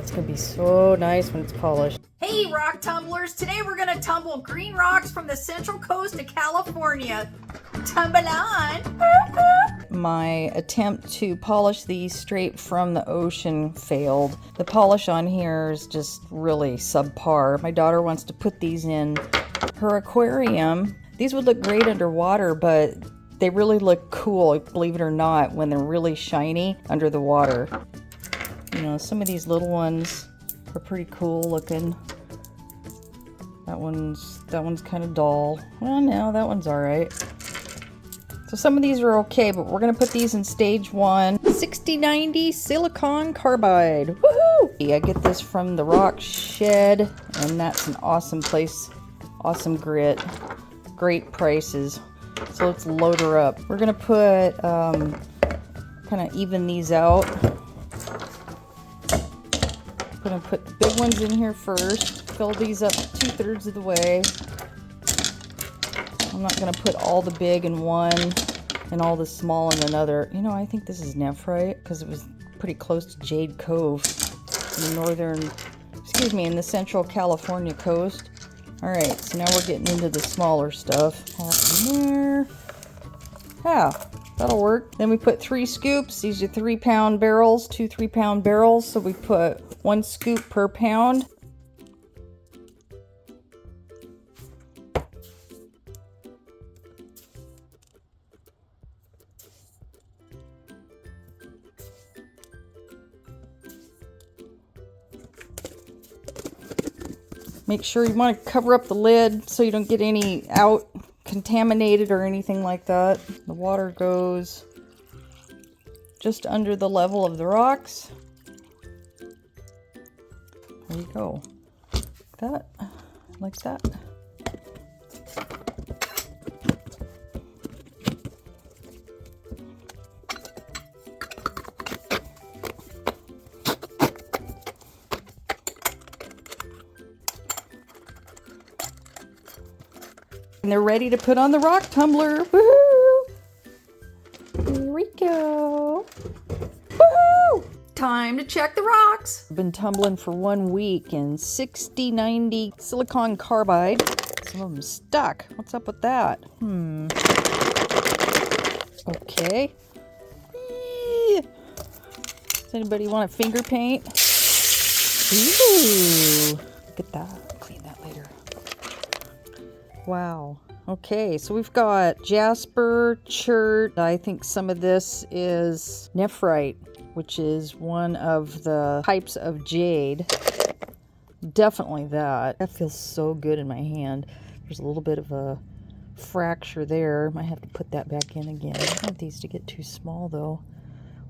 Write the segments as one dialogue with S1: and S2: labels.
S1: It's gonna be so nice when it's polished.
S2: Hey rock tumblers, today we're gonna tumble green rocks from the central coast of California. Tumble on!
S1: My attempt to polish these straight from the ocean failed. The polish on here is just really subpar. My daughter wants to put these in her aquarium. These would look great underwater, but they really look cool, believe it or not, when they're really shiny under the water. You know, some of these little ones are pretty cool looking. That one's kind of dull. Well, no, that one's all right. So some of these are okay, but we're gonna put these in stage 1. 6090 silicon carbide. Woohoo! I get this from the Rock Shed, and that's an awesome place. Awesome grit. Great prices. So let's load her up. We're gonna put, kind of even these out. I'm gonna put the big ones in here first. Fill these up 2/3 of the way. I'm not going to put all the big in one and all the small in another. You know, I think this is nephrite because it was pretty close to Jade Cove in the in the central California coast. All right, so now we're getting into the smaller stuff. Half in there. Yeah, that'll work. Then we put 3 scoops. These are 3-pound barrels, 2 3-pound barrels. So we put 1 scoop per pound. Make sure you want to cover up the lid so you don't get any out contaminated or anything like that. The water goes just under the level of the rocks. There you go. Like that. And they're ready to put on the rock tumbler. Woohoo! Here we go. Woohoo!
S2: Time to check the rocks.
S1: I've been tumbling for 1 week in 6090 silicon carbide. Some of them stuck. What's up with that? Okay. Does anybody want a finger paint? Ooh, look at that. I'll clean that later. Wow. Okay, so we've got jasper, chert. I think some of this is nephrite, which is one of the types of jade. Definitely that. That feels so good in my hand. There's a little bit of a fracture there. Might have to put that back in again. I don't want these to get too small though.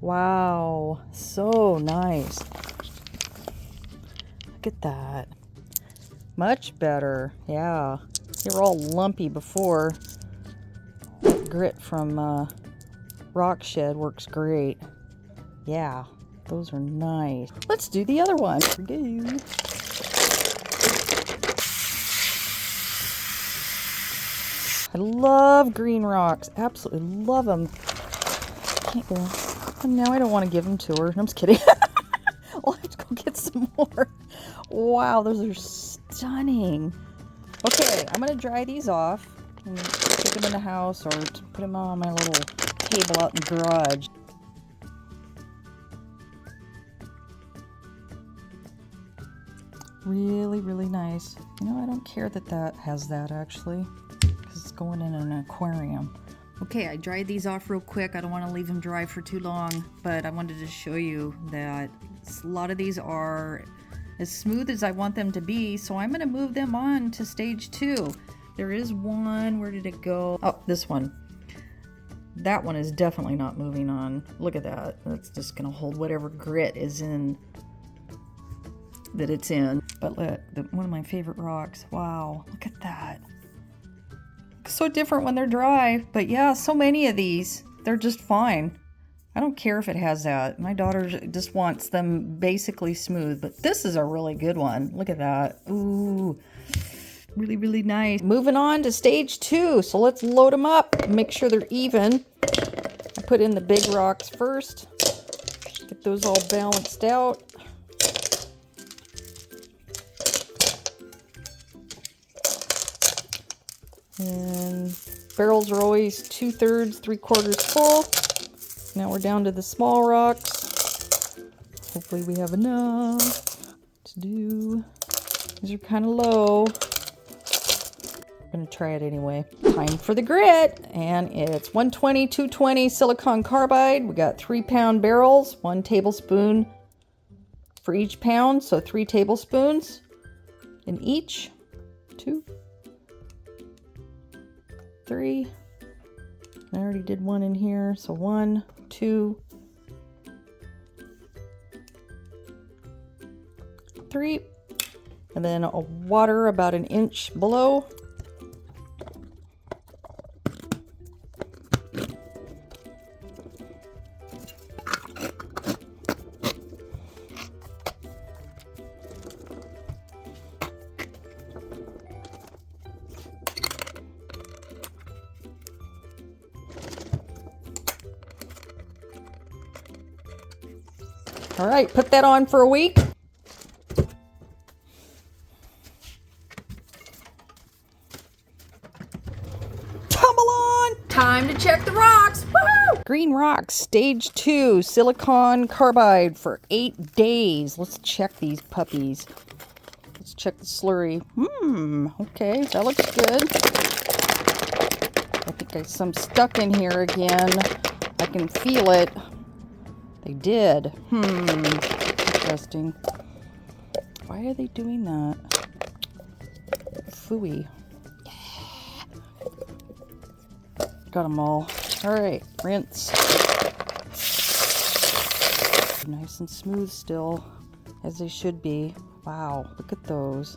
S1: Wow, so nice. Look at that. Much better, yeah. They were all lumpy before. That grit from Rock Shed works great. Yeah, those are nice. Let's do the other one. Here we go. I love green rocks. Absolutely love them. Can't go. Now I don't want to give them to her. No, I'm just kidding. I'll have to go get some more. Wow, those are stunning. Okay, I'm going to dry these off and take them in the house or put them on my little table out in the garage. Really, really nice. You know, I don't care that that has that actually, because it's going in an aquarium. Okay, I dried these off real quick. I don't want to leave them dry for too long, but I wanted to show you that a lot of these are as smooth as I want them to be, so I'm going to move them on to stage 2. There is one. Where did it go? Oh, this one. That one is definitely not moving on. Look at that. That's just going to hold whatever grit is in that it's in. But look, one of my favorite rocks. Wow, look at that. So different when they're dry, but yeah, so many of these, they're just fine. I don't care if it has that. My daughter just wants them basically smooth, but this is a really good one. Look at that. Ooh, really, really nice. Moving on to stage 2. So let's load them up, make sure they're even. I put in the big rocks first. Get those all balanced out. And barrels are always 2/3, 3/4 full. Now we're down to the small rocks. Hopefully we have enough to do. These are kind of low. I'm gonna try it anyway. Time for the grit, and it's 120, 220 silicon carbide. We got 3-pound barrels, 1 tablespoon for each pound, so 3 tablespoons in each. 2, 3. I already did 1 in here, so 1, 2, 3, and then a water about 1 inch below. All right, put that on for a week. Tumble on!
S2: Time to check the rocks. Woo!
S1: Green rocks, stage 2, silicon carbide for 8 days. Let's check these puppies. Let's check the slurry. Okay, that looks good. I think there's some stuck in here again. I can feel it. They did. Interesting. Why are they doing that? Phooey. Got them all. All right, rinse. Nice and smooth still, as they should be. Wow, look at those.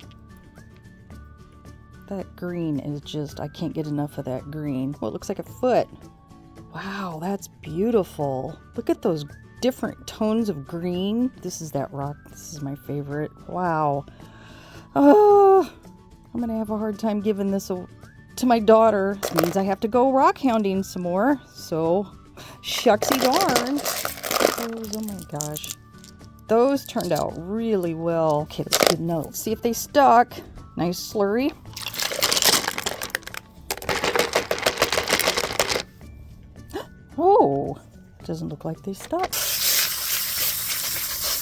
S1: That green is just, I can't get enough of that green. Oh, it looks like a foot. Wow, that's beautiful. Look at those different tones of green. This is that rock. This is my favorite. Wow. Oh, I'm gonna have a hard time giving this to my daughter. This means I have to go rock hounding some more. So, shucksy darn. Oh my gosh. Those turned out really well. Okay, that's good enough. Let's see if they stuck. Nice slurry. Oh, doesn't look like they stuck.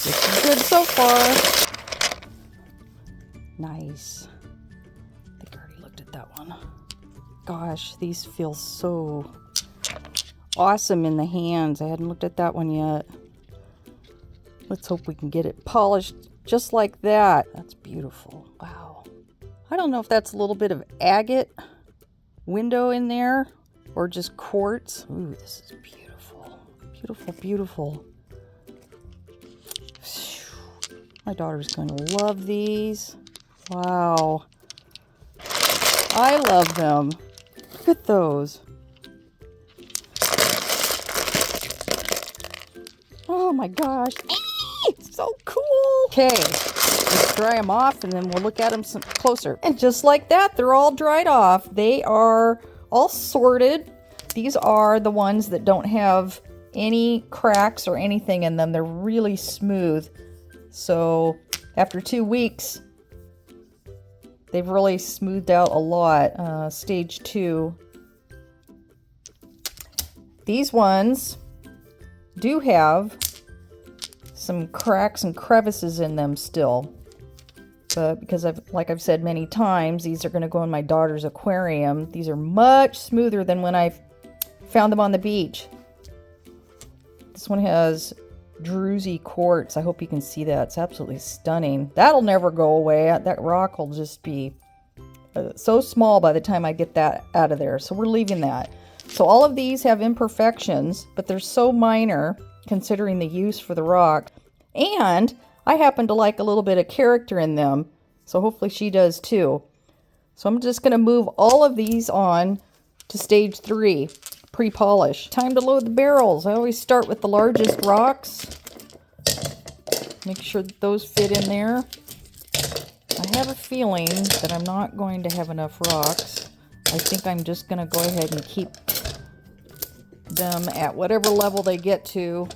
S1: This is good so far. Nice. I think I already looked at that one. Gosh, these feel so awesome in the hands. I hadn't looked at that one yet. Let's hope we can get it polished just like that. That's beautiful. Wow. I don't know if that's a little bit of agate window in there or just quartz. Ooh, this is beautiful. Beautiful, beautiful. My daughter's going to love these. Wow. I love them. Look at those. Oh my gosh. So cool. Okay, let's dry them off and then we'll look at them some closer. And just like that, they're all dried off. They are all sorted. These are the ones that don't have any cracks or anything in them. They're really smooth. So after 2 weeks, they've really smoothed out a lot. Stage 2. These ones do have some cracks and crevices in them still. But because like I've said many times, these are going to go in my daughter's aquarium. These are much smoother than when I found them on the beach. This one has druzy quartz. I hope you can see that. It's absolutely stunning. That'll never go away. That rock will just be so small by the time I get that out of there. So we're leaving that. So all of these have imperfections, but they're so minor considering the use for the rock. And I happen to like a little bit of character in them. So hopefully she does too. So I'm just going to move all of these on to stage 3. Pre-polish. Time to load the barrels. I always start with the largest rocks. Make sure that those fit in there. I have a feeling that I'm not going to have enough rocks. I think I'm just going to go ahead and keep them at whatever level they get to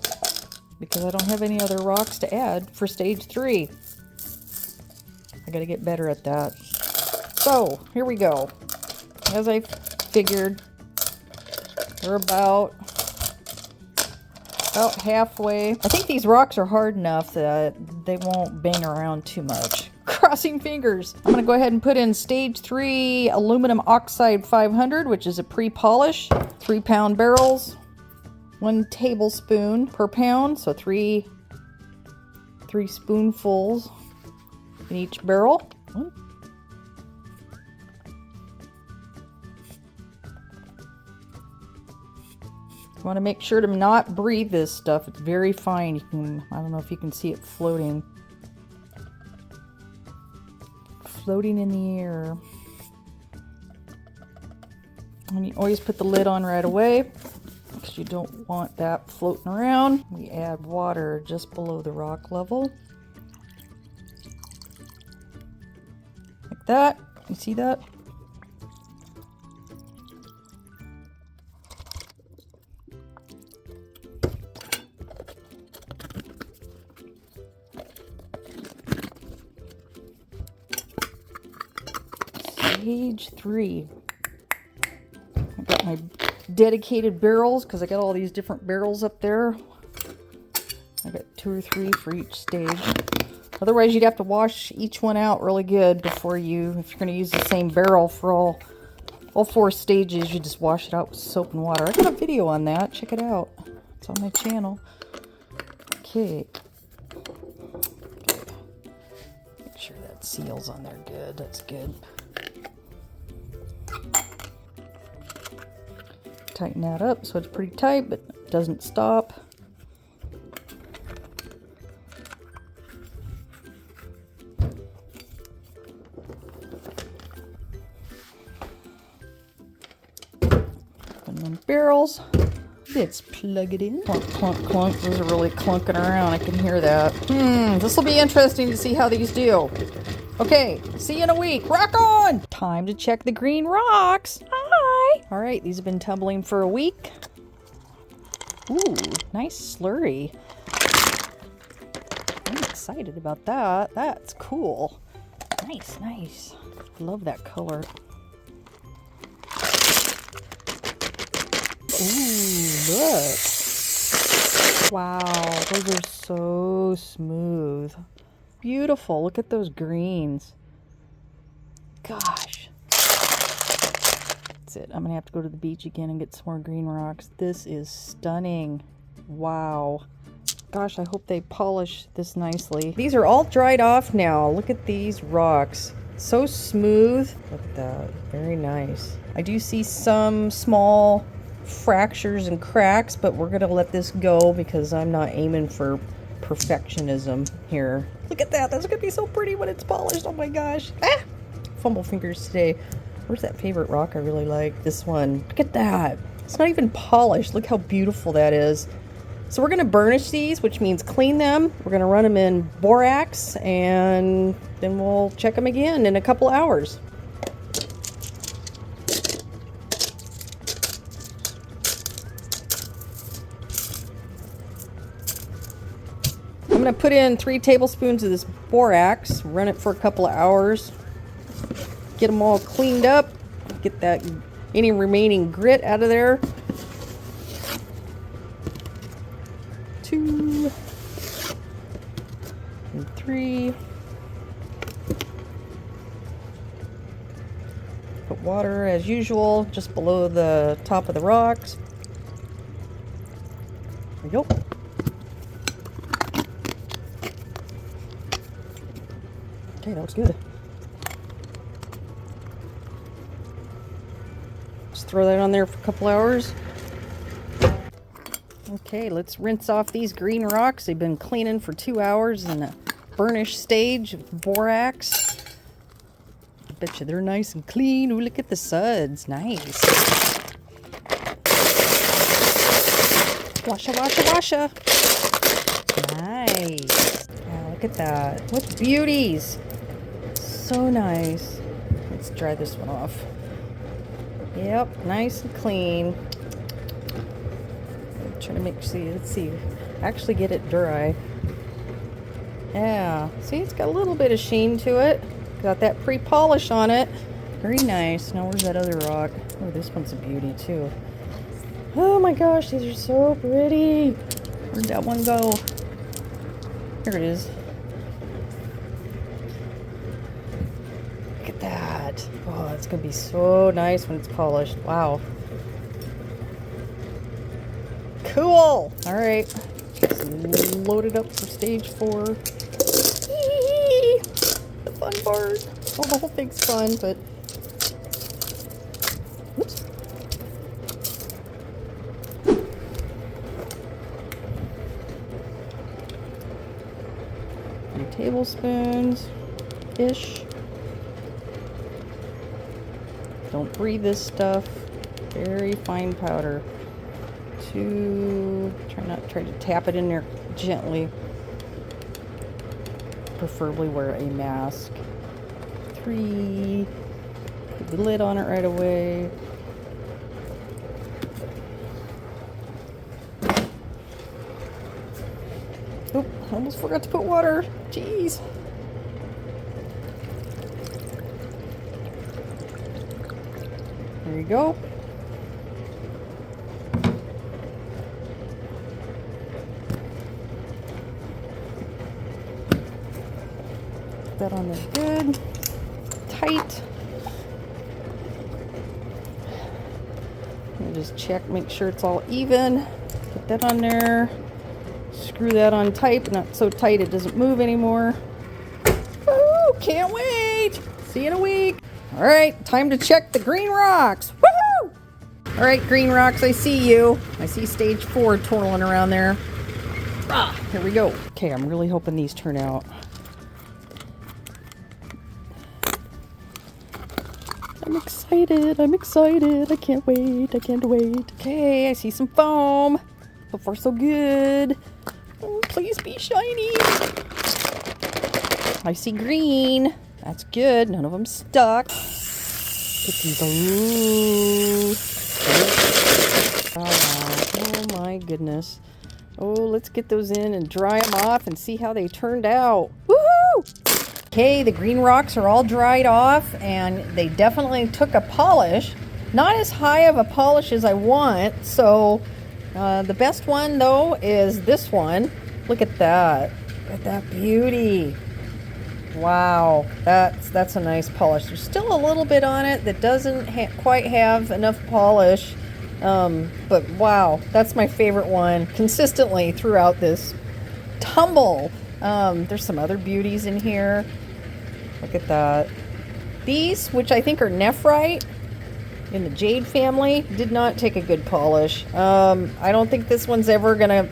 S1: because I don't have any other rocks to add for stage 3. I got to get better at that. So, here we go. as I figured. We're about halfway. I think these rocks are hard enough that they won't bang around too much. Crossing fingers. I'm gonna go ahead and put in stage 3 aluminum oxide 500, which is a pre-polish. 3-pound barrels, 1 tablespoon per pound, so three spoonfuls in each barrel. You want to make sure to not breathe this stuff. It's very fine. You can, I don't know if you can see it floating. Floating in the air. And you always put the lid on right away because you don't want that floating around. We add water just below the rock level. Like that. You see that? Stage 3. I got my dedicated barrels because I got all these different barrels up there. I got 2 or 3 for each stage. Otherwise, you'd have to wash each one out really good before you, if you're going to use the same barrel for all 4 stages, you just wash it out with soap and water. I got a video on that. Check it out. It's on my channel. Okay. Make sure that seal's on there good. That's good. Tighten that up so it's pretty tight, but it doesn't stop. And then barrels. Let's plug it in. Clunk, clunk, clunk. Those are really clunking around. I can hear that. This will be interesting to see how these do. Okay, see you in a week. Rock on! Time to check the green rocks. Hi! Alright, these have been tumbling for a week. Ooh, nice slurry. I'm excited about that. That's cool. Nice, nice. Love that color. Ooh, look. Wow, those are so smooth. Beautiful. Look at those greens. Gosh. That's it. I'm going to have to go to the beach again and get some more green rocks. This is stunning. Wow. Gosh, I hope they polish this nicely. These are all dried off now. Look at these rocks. So smooth. Look at that. Very nice. I do see some small fractures and cracks, but we're going to let this go because I'm not aiming for perfectionism here. Look at that. That's going to be so pretty when it's polished. Oh my gosh. Ah! Fumble fingers today. Where's that favorite rock I really like? This one. Look at that. It's not even polished. Look how beautiful that is. So we're going to burnish these, which means clean them. We're going to run them in borax, and then we'll check them again in a couple hours. I'm going to put in 3 tablespoons of this borax, run it for a couple of hours, get them all cleaned up, get that any remaining grit out of there. 2 and 3. Put water as usual just below the top of the rocks. There we go. Okay, that looks good. Just throw that on there for a couple hours. Okay, let's rinse off these green rocks. They've been cleaning for 2 hours in the burnish stage of borax. I bet you they're nice and clean. Ooh, look at the suds. Nice. Washa, washa, washa. Nice. Wow, look at that. What beauties. So nice. Let's dry this one off. Yep, nice and clean. I'm trying to make see. Let's see. Actually get it dry. Yeah. See, it's got a little bit of sheen to it. Got that pre-polish on it. Very nice. Now where's that other rock? Oh, this one's a beauty too. Oh my gosh, these are so pretty. Where'd that one go? Here it is. Look at that. Oh, it's gonna be so nice when it's polished. Wow. Cool. All right. Let's load it up for stage 4. Yee! The fun part. Oh, the whole thing's fun, but oops. 3 tablespoons-ish. Don't breathe this stuff. Very fine powder. Try to tap it in there gently. Preferably wear a mask. 3. Put the lid on it right away. Oop, almost forgot to put water. Jeez. There you go. Put that on there good. Tight. And just check, make sure it's all even. Put that on there. Screw that on tight, not so tight it doesn't move anymore. Woo! Can't wait! See you in a week. All right, time to check the green rocks. Woohoo! All right, green rocks, I see you. I see stage 4 twirling around there. Ah, here we go. Okay, I'm really hoping these turn out. I'm excited. I'm excited. I can't wait. I can't wait. Okay, I see some foam. So far, so good. Oh, please be shiny. I see green. That's good. None of them stuck. Get these. Ooh. Oh my goodness. Oh, let's get those in and dry them off and see how they turned out. Woohoo! Okay, the green rocks are all dried off and they definitely took a polish. Not as high of a polish as I want, so the best one though is this one. Look at that. Look at that beauty. Wow, that's a nice polish. There's still a little bit on it that doesn't quite have enough polish, but wow, that's my favorite one consistently throughout this tumble. There's some other beauties in here. Look at that. These, which I think are nephrite in the jade family, did not take a good polish. I don't think this one's ever gonna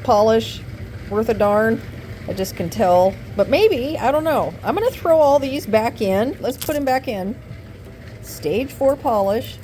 S1: polish worth a darn. I just can tell, but maybe, I don't know. I'm gonna throw all these back in. Let's put them back in. Stage 4 polish.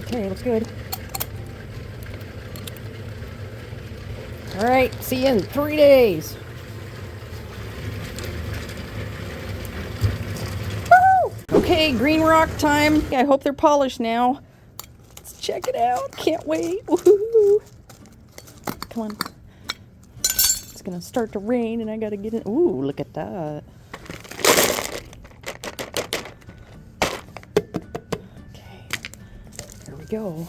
S1: Okay, looks good. All right, see you in 3 days. Woo! Okay, green rock time. I hope they're polished now. Let's check it out. Can't wait. Woohoo! Come on. It's gonna start to rain and I gotta get in. Ooh, look at that. Go.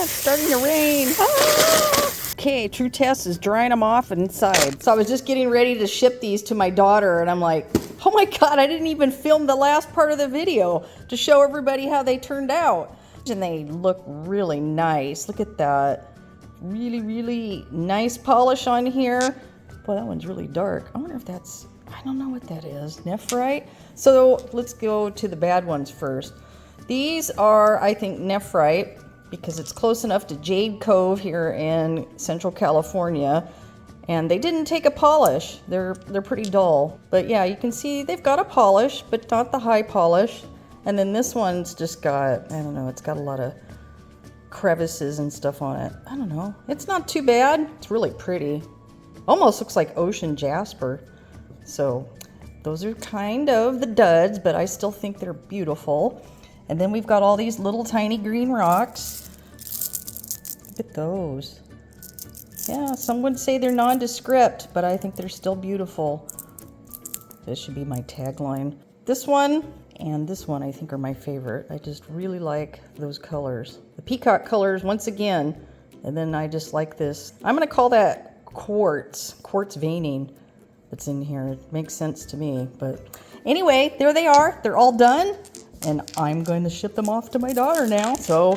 S1: It's starting to rain. Ah! Okay, true test is drying them off inside. So I was just getting ready to ship these to my daughter and I'm like, oh my God, I didn't even film the last part of the video to show everybody how they turned out. And they look really nice. Look at that. Really, really nice polish on here. Boy, that one's really dark. I wonder if that's, I don't know what that is. Nephrite? So let's go to the bad ones first. These are, I think, nephrite because it's close enough to Jade Cove here in Central California. And they didn't take a polish. They're pretty dull. But yeah, you can see they've got a polish, but not the high polish. And then this one's just got, I don't know, it's got a lot of crevices and stuff on it. I don't know. It's not too bad. It's really pretty. Almost looks like ocean jasper. So those are kind of the duds, but I still think they're beautiful. And then we've got all these little tiny green rocks. Look at those. Yeah, some would say they're nondescript, but I think they're still beautiful. This should be my tagline. This one and this one I think are my favorite. I just really like those colors. The peacock colors once again, and then I just like this. I'm gonna call that quartz veining that's in here. It makes sense to me, but anyway, there they are. They're all done, and I'm going to ship them off to my daughter now. So